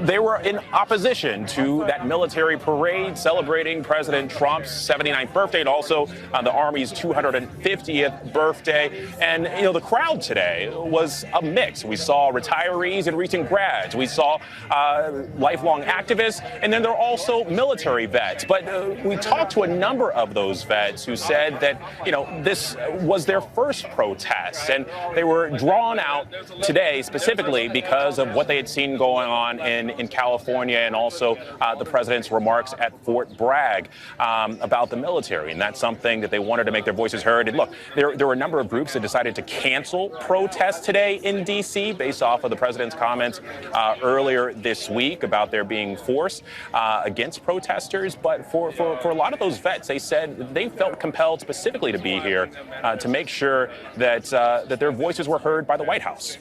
they were in opposition to that military parade celebrating President Trump's 79th birthday and also the Army's 250th birthday. And, the crowd today was a mix. We saw retirees and recent grads. We saw lifelong activists, and then there are also military vets. But we talked to a number of those vets who said that, this was their first protest, and they were drawn out today specifically because of what they had seen going on in California and also the president's remarks at Fort Bragg about the military. And that's something that they wanted to make their voices heard. And look, there were a number of groups that decided to cancel protests today in D.C. based off of the president's comments earlier this week about there being force against protesters. But for a lot of those vets, they said they felt compelled specifically to be here to make sure that their voices were heard by the White House.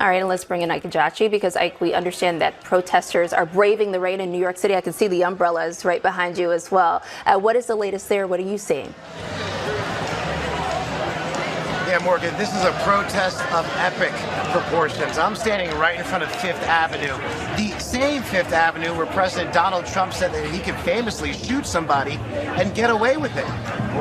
All right, and let's bring in Ike Ajachi, because Ike, we understand that protesters are braving the rain in New York City. I can see the umbrellas right behind you as well. What is the latest there? What are you seeing? Yeah, Morgan, this is a protest of epic proportions. I'm standing right in front of Fifth Avenue, the same Fifth Avenue where President Donald Trump said that he could famously shoot somebody and get away with it.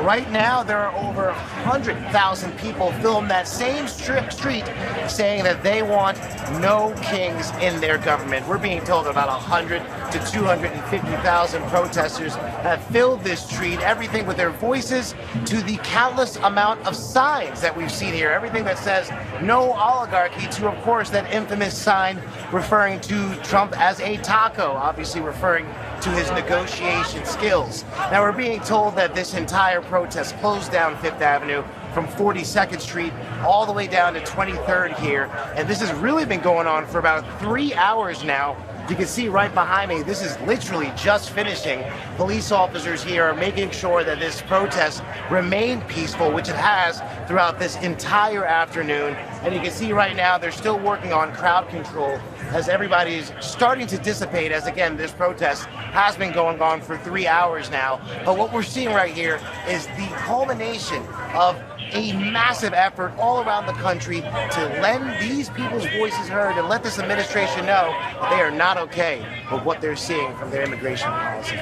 Right now, there are over 100,000 people filmed that same street saying that they want no kings in their government. We're being told about 100 to 250,000 protesters have filled this street, everything with their voices to the countless amount of signs that we've seen here. Everything that says no oligarchy to, of course, that infamous sign referring to Trump as a taco, obviously referring to his negotiation skills. Now, we're being told that this entire protest closed down Fifth Avenue from 42nd Street all the way down to 23rd here. And this has really been going on for about 3 hours now. You can see right behind me, this is literally just finishing. Police officers here are making sure that this protest remained peaceful, which it has throughout this entire afternoon. And you can see right now they're still working on crowd control as everybody's starting to dissipate, as again, this protest has been going on for 3 hours now. But what we're seeing right here is the culmination of a massive effort all around the country to lend these people's voices heard and let this administration know that they are not okay with what they're seeing from their immigration policy.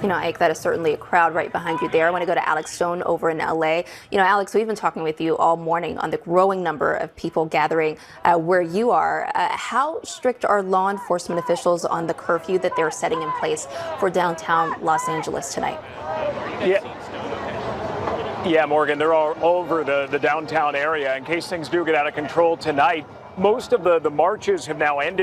Ike, that is certainly a crowd right behind you there. I want to go to Alex Stone over in L.A. Alex, we've been talking with you all morning on the growing number of people gathering where you are. How strict are law enforcement officials on the curfew that they're setting in place for downtown Los Angeles tonight? Yeah, Morgan, they're all over the downtown area in case things do get out of control tonight. Most of the marches have now ended.